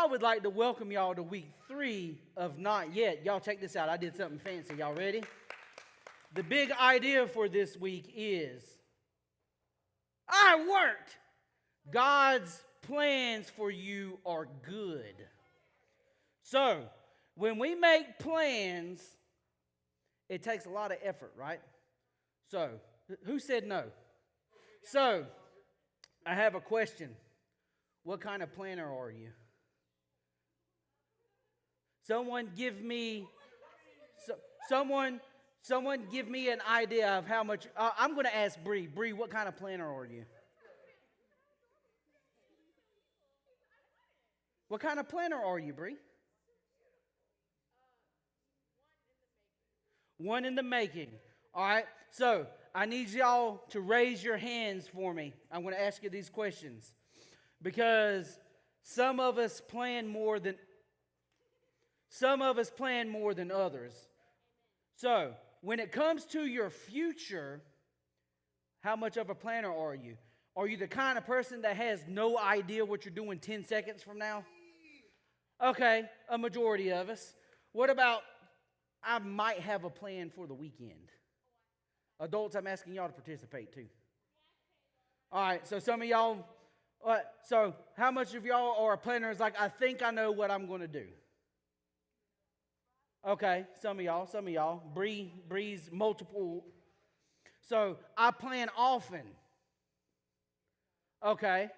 would like to welcome y'all to week 3 of Not Yet. Y'all check this out. I did something fancy. Y'all ready? The big idea for this week is, I worked. God's plans for you are good. So, when we make plans, it takes a lot of effort, right? So, who said no? So, I have a question. What kind of planner are you? Someone give me an idea of how much. I'm going to ask Bree. Bree, what kind of planner are you? What kind of planner are you, Bree? One in the making. All right. So I need y'all to raise your hands for me. I'm going to ask you these questions because some of us plan more than others. So when it comes to your future, how much of a planner are you? Are you the kind of person that has no idea what you're doing 10 seconds from now? Okay, a majority of us. What about, I might have a plan for the weekend? Adults, I'm asking y'all to participate too. All right, so some of y'all, so how much of y'all are planners like, I think I know what I'm going to do? Okay, some of y'all. Bree's multiple. So I plan often. Okay.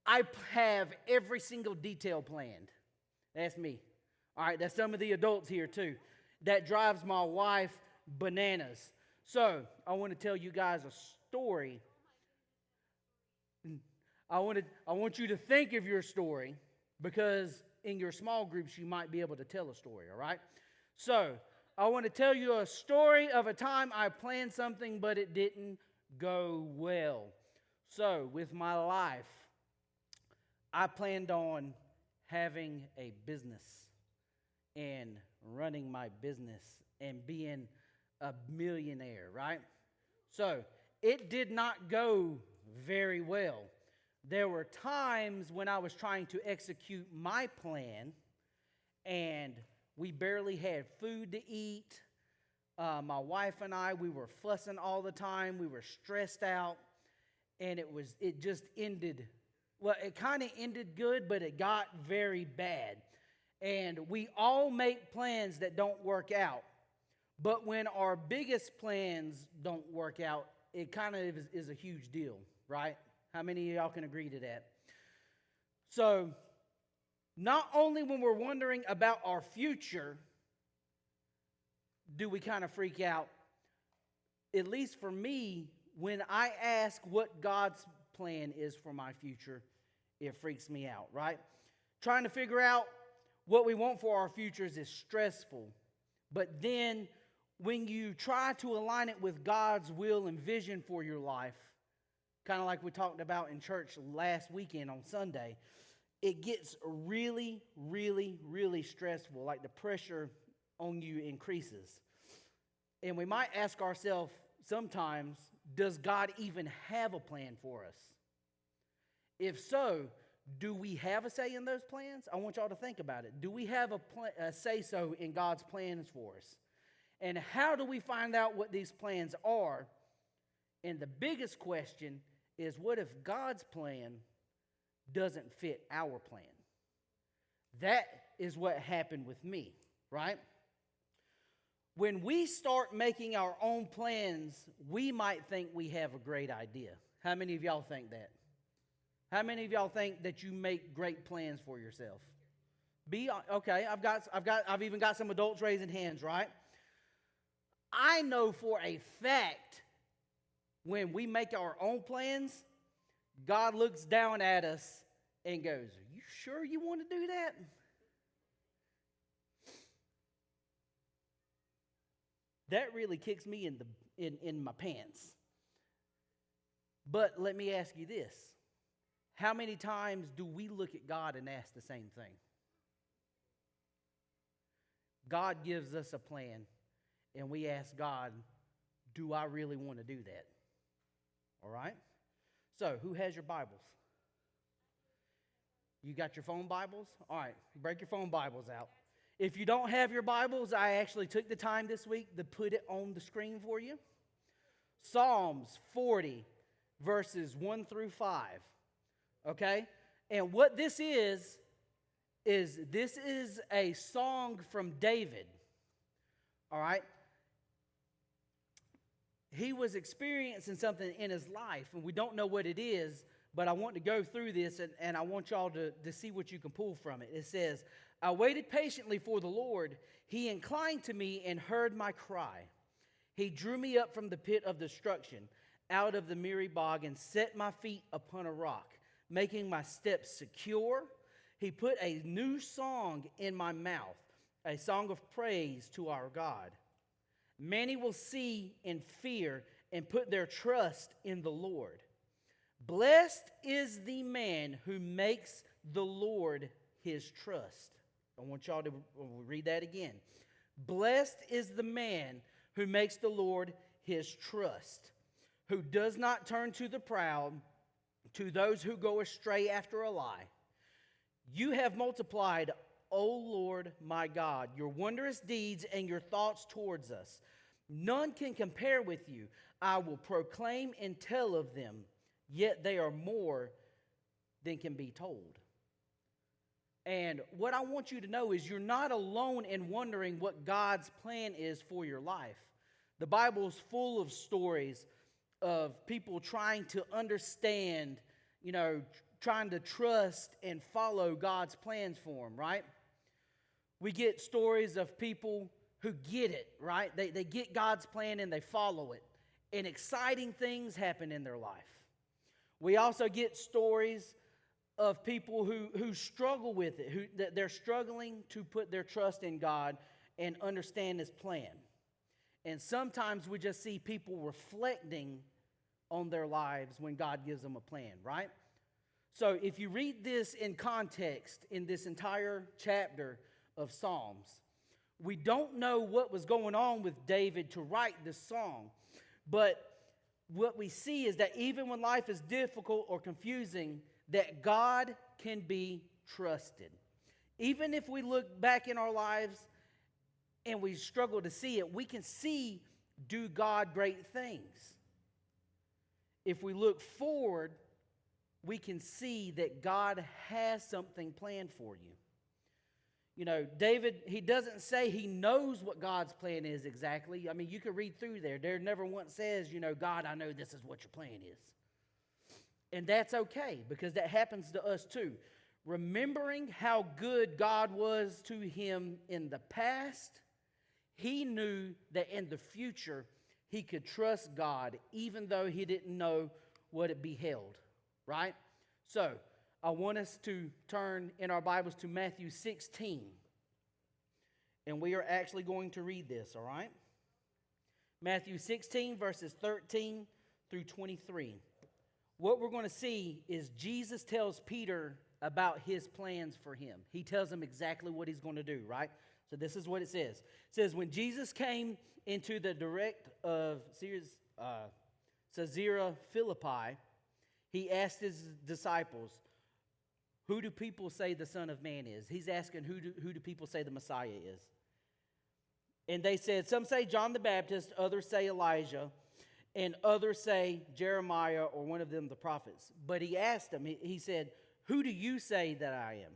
I have every single detail planned. That's me. All right, that's some of the adults here too. That drives my wife bananas. So I want to tell you guys a story. I want you to think of your story because in your small groups you might be able to tell a story, all right? So I want to tell you a story of a time I planned something but it didn't go well. So with my life, I planned on having a business and running my business and being a millionaire, right? So it did not go very well. There were times when I was trying to execute my plan and we barely had food to eat. My wife and I, we were fussing all the time. We were stressed out and it just ended. Well, it kind of ended good, but it got very bad. And we all make plans that don't work out. But when our biggest plans don't work out, it kind of is a huge deal, right? How many of y'all can agree to that? So, not only when we're wondering about our future, do we kind of freak out. At least for me, when I ask what God's plan is for my future, it freaks me out, right? Trying to figure out what we want for our futures is stressful. But then when you try to align it with God's will and vision for your life, kind of like we talked about in church last weekend on Sunday, it gets really, really, really stressful. Like the pressure on you increases. And we might ask ourselves sometimes, does God even have a plan for us? If so, do we have a say in those plans? I want y'all to think about it. Do we have a say-so in God's plans for us? And how do we find out what these plans are? And the biggest question is, what if God's plan doesn't fit our plan? That is what happened with me, right? When we start making our own plans, we might think we have a great idea. How many of y'all think that? How many of y'all think that you make great plans for yourself? Okay, I've even got some adults raising hands, right? I know for a fact when we make our own plans, God looks down at us and goes, "Are you sure you want to do that?" That really kicks me in my pants. But let me ask you this. How many times do we look at God and ask the same thing? God gives us a plan, and we ask God, do I really want to do that? All right? So, who has your Bibles? You got your phone Bibles? All right, break your phone Bibles out. If you don't have your Bibles, I actually took the time this week to put it on the screen for you. Psalms 40, verses 1 through 5. Okay? And what this is this is a song from David. All right? He was experiencing something in his life, and we don't know what it is, but I want to go through this, and I want y'all to see what you can pull from it. It says, I waited patiently for the Lord. He inclined to me and heard my cry. He drew me up from the pit of destruction, out of the miry bog, and set my feet upon a rock, making my steps secure. He put a new song in my mouth, a song of praise to our God. Many will see and fear and put their trust in the Lord. Blessed is the man who makes the Lord his trust. I want y'all to read that again. Blessed is the man who makes the Lord his trust, who does not turn to the proud, to those who go astray after a lie. You have multiplied, O Lord my God, your wondrous deeds and your thoughts towards us. None can compare with you. I will proclaim and tell of them, yet they are more than can be told. And what I want you to know is you're not alone in wondering what God's plan is for your life. The Bible is full of stories of people trying to understand, trying to trust and follow God's plans for them, right? We get stories of people who get it, right? They get God's plan and they follow it. And exciting things happen in their life. We also get stories of people who struggle with it, they're struggling to put their trust in God and understand His plan. And sometimes we just see people reflecting on their lives when God gives them a plan, right? So if you read this in context in this entire chapter of Psalms, we don't know what was going on with David to write this song, but what we see is that even when life is difficult or confusing, that God can be trusted. Even if we look back in our lives and we struggle to see it, we can see do God great things. If we look forward, we can see that God has something planned for you. David, he doesn't say he knows what God's plan is exactly. I mean, you can read through there. There never once says, God, I know this is what your plan is. And that's okay, because that happens to us too. Remembering how good God was to him in the past, he knew that in the future he could trust God, even though he didn't know what it beheld, right? So, I want us to turn in our Bibles to Matthew 16. And we are actually going to read this, all right? Matthew 16, verses 13 through 23. What we're going to see is Jesus tells Peter about his plans for him. He tells him exactly what he's going to do, right? So this is what it says. It says, when Jesus came into the direct of Caesarea Philippi, he asked his disciples, who do people say the Son of Man is? He's asking who do people say the Messiah is? And they said, some say John the Baptist, others say Elijah, and others say Jeremiah or one of them the prophets. But he asked them, he said, who do you say that I am?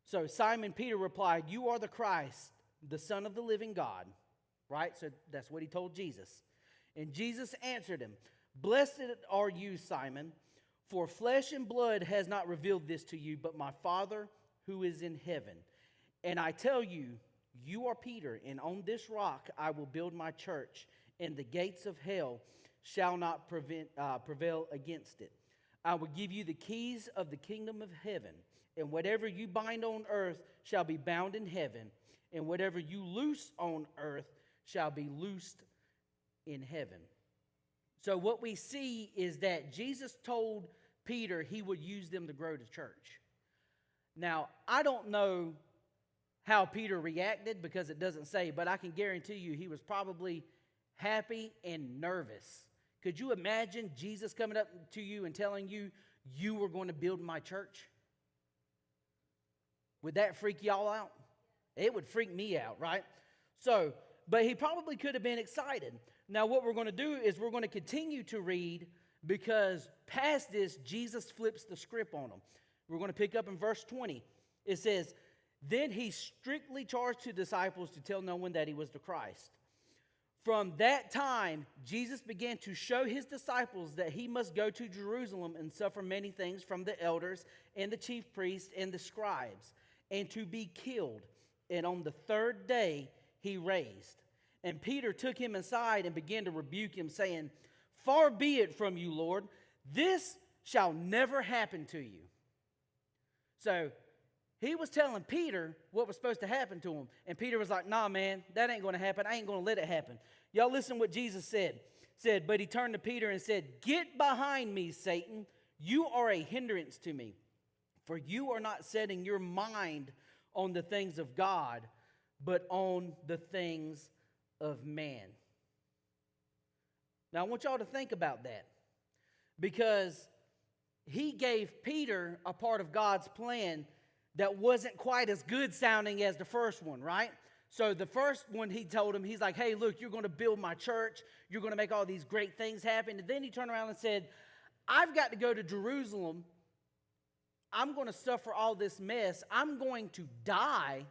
So Simon Peter replied, you are the Christ, the Son of the living God. Right? So that's what he told Jesus. And Jesus answered him, blessed are you, Simon, for flesh and blood has not revealed this to you, but my Father who is in heaven. And I tell you, you are Peter, and on this rock I will build my church, and the gates of hell shall not prevail against it. I will give you the keys of the kingdom of heaven, and whatever you bind on earth shall be bound in heaven, and whatever you loose on earth shall be loosed in heaven. So what we see is that Jesus told Peter he would use them to grow the church. Now, I don't know how Peter reacted because it doesn't say, but I can guarantee you he was probably happy and nervous. Could you imagine Jesus coming up to you and telling you, you were going to build my church? Would that freak y'all out? It would freak me out, right? So, but he probably could have been excited. Now, what we're going to do is we're going to continue to read, because past this, Jesus flips the script on them. We're going to pick up in verse 20. It says, "Then he strictly charged his disciples to tell no one that he was the Christ. From that time, Jesus began to show his disciples that he must go to Jerusalem and suffer many things from the elders and the chief priests and the scribes, and to be killed. And on the third day he raised. And Peter took him aside and began to rebuke him, saying, 'Far be it from you, Lord. This shall never happen to you.'" So he was telling Peter what was supposed to happen to him. And Peter was like, "Nah, man, that ain't going to happen. I ain't going to let it happen." Y'all listen what Jesus said. But he turned to Peter and said, "Get behind me, Satan. You are a hindrance to me. For you are not setting your mind on the things of God, but on the things of man." Now I want y'all to think about that, because he gave Peter a part of God's plan that wasn't quite as good sounding as the first one, right? So the first one he told him, he's like, "Hey, look, you're going to build my church. You're going to make all these great things happen." And then he turned around and said, "I've got to go to Jerusalem. I'm going to suffer all this mess. I'm going to die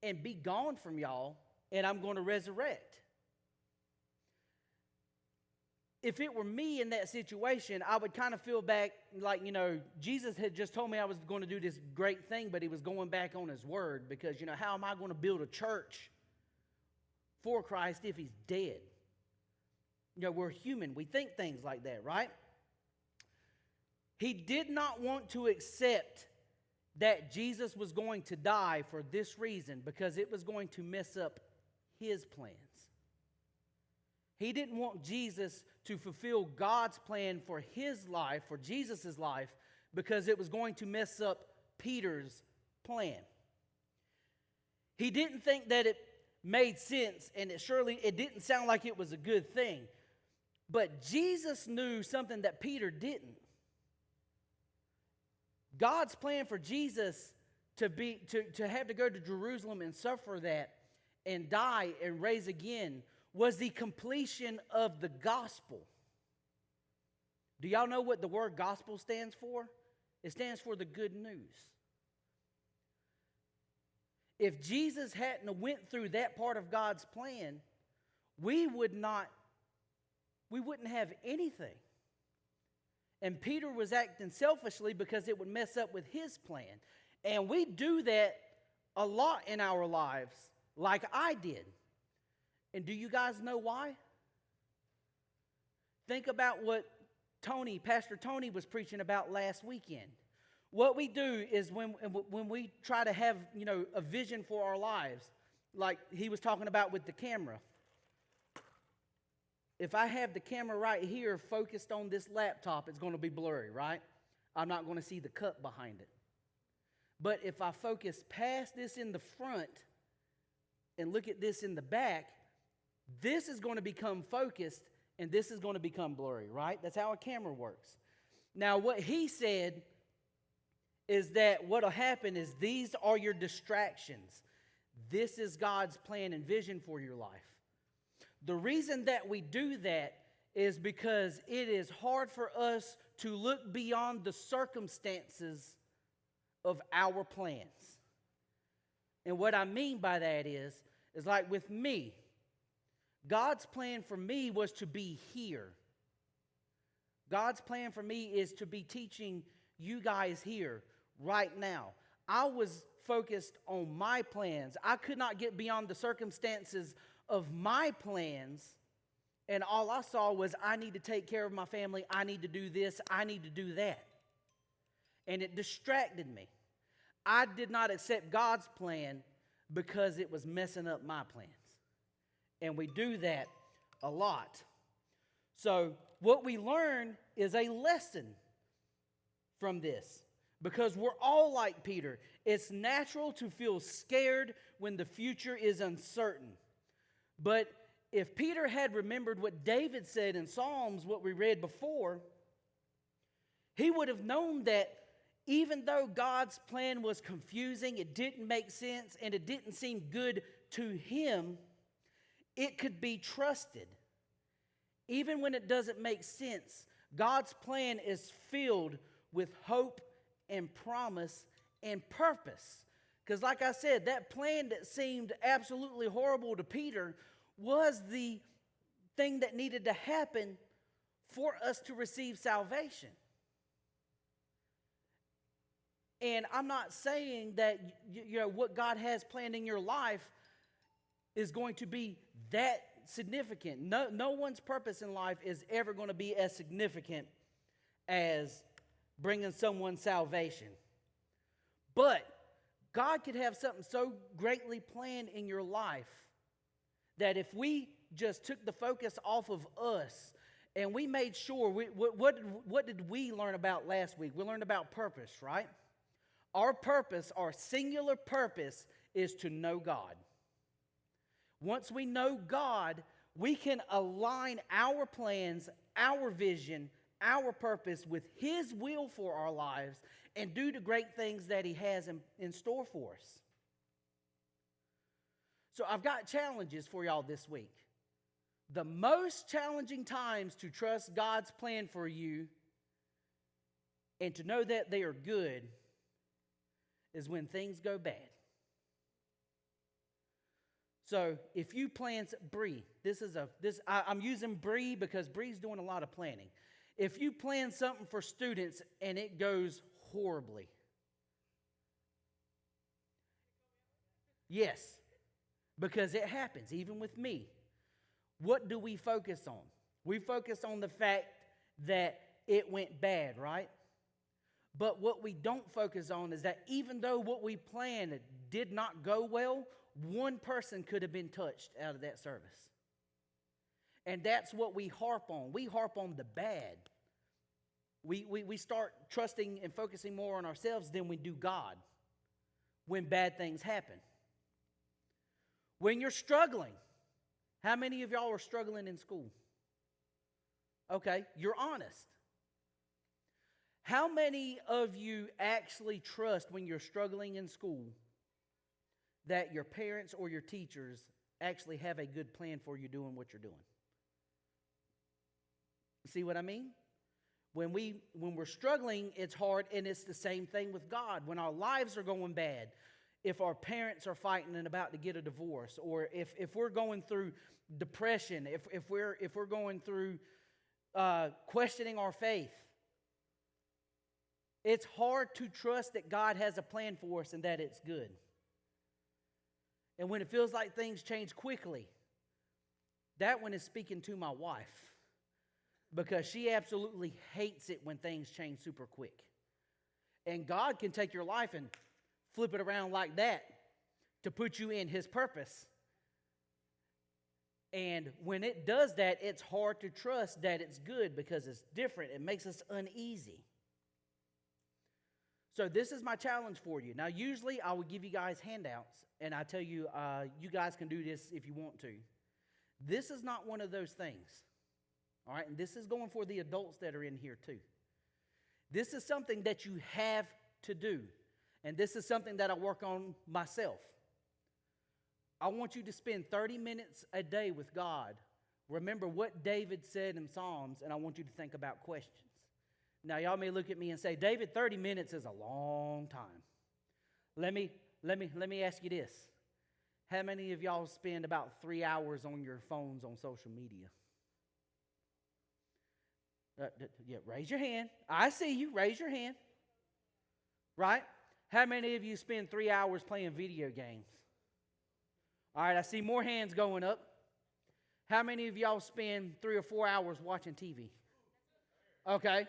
and be gone from y'all, and I'm going to resurrect." If it were me in that situation, I would kind of feel back like, Jesus had just told me I was going to do this great thing, but he was going back on his word, because, how am I going to build a church for Christ if he's dead? We're human. We think things like that, right? He did not want to accept that Jesus was going to die for this reason, because it was going to mess up his plans. He didn't want Jesus to fulfill God's plan for his life, for Jesus' life, because it was going to mess up Peter's plan. He didn't think that it made sense, and it didn't sound like it was a good thing. But Jesus knew something that Peter didn't. God's plan for Jesus to have to go to Jerusalem and suffer that and die and raise again was the completion of the gospel. Do y'all know what the word gospel stands for? It stands for the good news. If Jesus hadn't went through that part of God's plan, we wouldn't have anything. And Peter was acting selfishly because it would mess up with his plan. And we do that a lot in our lives, like I did. And do you guys know why? Think about what Pastor Tony was preaching about last weekend. What we do is when we try to have, a vision for our lives, like he was talking about with the camera. If I have the camera right here focused on this laptop, it's going to be blurry, right? I'm not going to see the cup behind it. But if I focus past this in the front and look at this in the back, this is going to become focused and this is going to become blurry, right? That's how a camera works. Now, what he said is that what will happen is these are your distractions. This is God's plan and vision for your life. The reason that we do that is because it is hard for us to look beyond the circumstances of our plans. And what I mean by that is like with me, God's plan for me was to be here. God's plan for me is to be teaching you guys here right now. I was focused on my plans. I could not get beyond the circumstances of my plans, and all I saw was I need to take care of my family, I need to do this, I need to do that. And it distracted me. I did not accept God's plan because it was messing up my plans. And we do that a lot. So what we learn is a lesson from this, because we're all like Peter. It's natural to feel scared when the future is uncertain. But if Peter had remembered what David said in Psalms, what we read before, he would have known that even though God's plan was confusing, it didn't make sense, and it didn't seem good to him, it could be trusted. Even when it doesn't make sense, God's plan is filled with hope and promise and purpose. Because like I said, that plan that seemed absolutely horrible to Peter was the thing that needed to happen for us to receive salvation. And I'm not saying that what God has planned in your life is going to be that significant. No one's purpose in life is ever going to be as significant as bringing someone salvation. But God could have something so greatly planned in your life that if we just took the focus off of us and we made sure, what did we learn about last week? We learned about purpose, right? Our purpose, our singular purpose, is to know God. Once we know God, we can align our plans, our vision, our purpose with His will for our lives and do the great things that He has in store for us. So I've got challenges for y'all this week. The most challenging times to trust God's plan for you and to know that they are good is when things go bad. So if you plan, Bree, I'm using Bree because Bree's doing a lot of planning. If you plan something for students and it goes horribly, yes, because it happens, even with me. What do we focus on? We focus on the fact that it went bad, right? But what we don't focus on is that even though what we planned did not go well, one person could have been touched out of that service. And that's what we harp on. We harp on the bad. We start trusting and focusing more on ourselves than we do God when bad things happen. When you're struggling, how many of y'all are struggling in school? Okay, you're honest. How many of you actually trust when you're struggling in school that your parents or your teachers actually have a good plan for you doing what you're doing? See what I mean? When we're struggling, it's hard, and it's the same thing with God. When our lives are going bad, if our parents are fighting and about to get a divorce, or if we're going through depression, if we're going through questioning our faith, it's hard to trust that God has a plan for us and that it's good. And when it feels like things change quickly, that one is speaking to my wife, because she absolutely hates it when things change super quick. And God can take your life and flip it around like that to put you in His purpose. And when it does that, it's hard to trust that it's good because it's different. It makes us uneasy. So this is my challenge for you. Now, usually I would give you guys handouts, and I tell you, you guys can do this if you want to. This is not one of those things. All right, and this is going for the adults that are in here too. This is something that you have to do, and this is something that I work on myself. I want you to spend 30 minutes a day with God. Remember what David said in Psalms, and I want you to think about questions. Now, y'all may look at me and say, David, 30 minutes is a long time. Let me ask you this. How many of y'all spend about 3 hours on your phones on social media? Yeah, raise your hand. I see you. Raise your hand. Right? How many of you spend 3 hours playing video games? All right, I see more hands going up. How many of y'all spend 3 or 4 hours watching TV? Okay.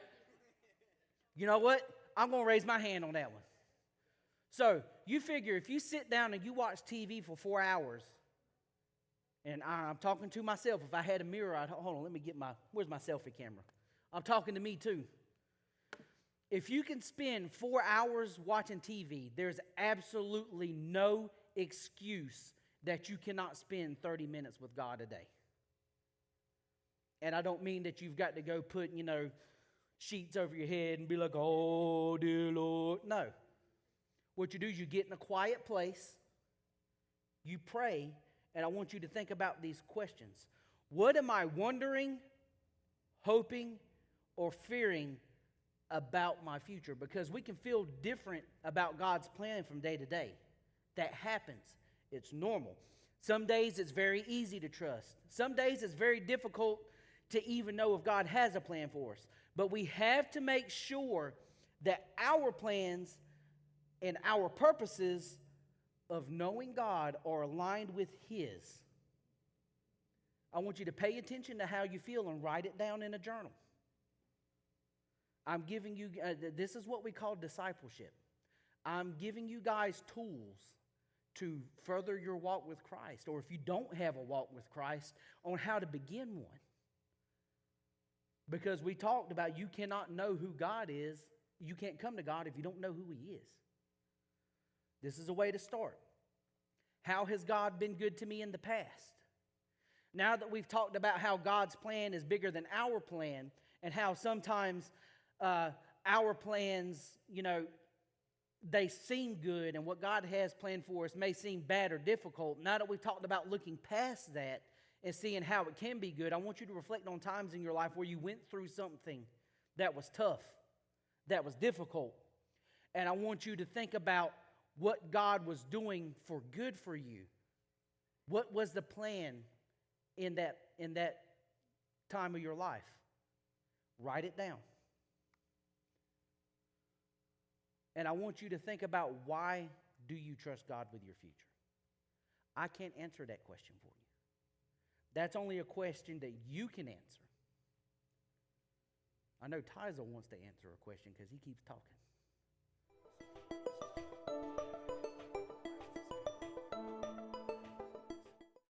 You know what? I'm going to raise my hand on that one. So, you figure if you sit down and you watch TV for 4 hours, and I'm talking to myself. If I had a mirror, hold on, let me get where's my selfie camera? I'm talking to me too. If you can spend 4 hours watching TV, there's absolutely no excuse that you cannot spend 30 minutes with God a day. And I don't mean that you've got to go put, sheets over your head and be like, oh, dear Lord. No. What you do is you get in a quiet place, you pray, and I want you to think about these questions. What am I wondering, hoping, or fearing about my future? Because we can feel different about God's plan from day to day. That happens. It's normal. Some days it's very easy to trust. Some days it's very difficult to even know if God has a plan for us. But we have to make sure that our plans and our purposes of knowing God are aligned with His. I want you to pay attention to how you feel and write it down in a journal. I'm giving you, this is what we call discipleship. I'm giving you guys tools to further your walk with Christ, or if you don't have a walk with Christ, on how to begin one. Because we talked about you cannot know who God is. You can't come to God if you don't know who He is. This is a way to start. How has God been good to me in the past? Now that we've talked about how God's plan is bigger than our plan, and how sometimes our plans, they seem good, and what God has planned for us may seem bad or difficult. Now that we've talked about looking past that and seeing how it can be good, I want you to reflect on times in your life where you went through something that was tough, that was difficult. And I want you to think about what God was doing for good for you. What was the plan in that time of your life? Write it down. And I want you to think about, why do you trust God with your future? I can't answer that question for you. That's only a question that you can answer. I know Tyzel wants to answer a question because he keeps talking.